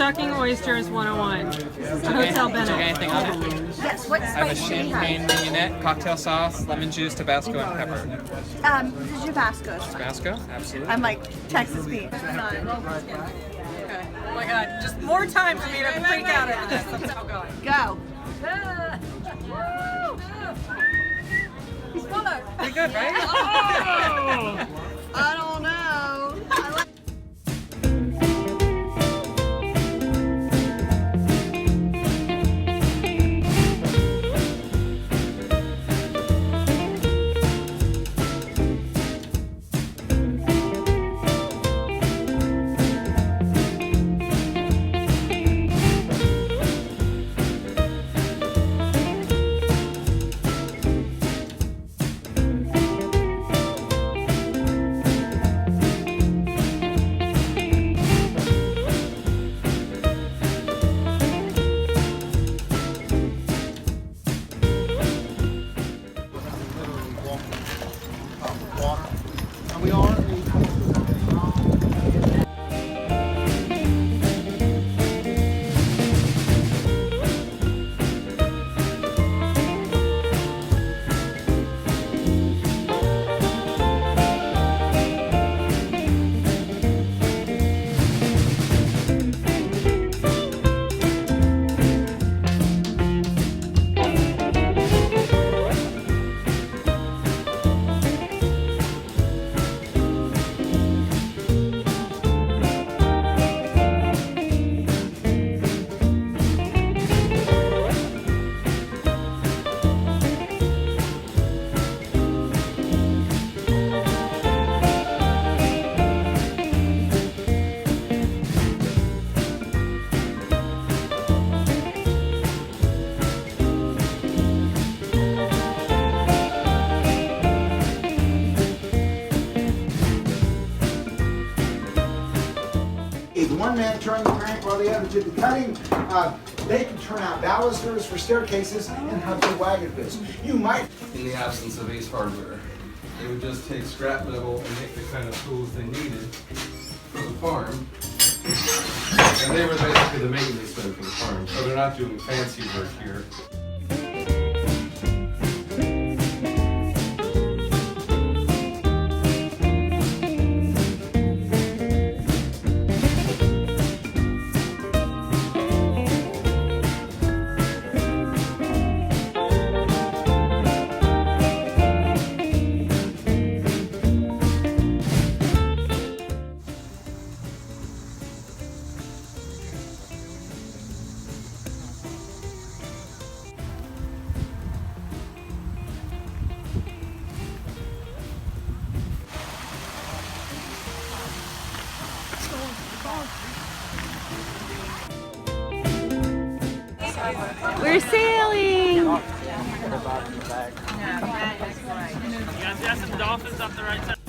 Shucking Oysters 101. Hotel Bennett. Anything on it? Yes, what I have a spice do you champagne have? mignonette, cocktail sauce, lemon juice, Tabasco, and pepper. The Tabasco. Tabasco? Absolutely. I'm like Texas beef. Okay. Oh my god, just more time for me to freak out over this. Let's all go. Go. He's full of. Pretty good, right? I don't know. I like one man turning the crank while the other did the cutting. They can turn out balusters for staircases and hubs and wagon bits. You might, in the absence of Ace Hardware, they would just take scrap metal and make the kind of tools they needed for the farm. And they were basically the maintenance men for the farm, so they're not doing fancy work here. We're sailing. You guys got some dolphins up the right side.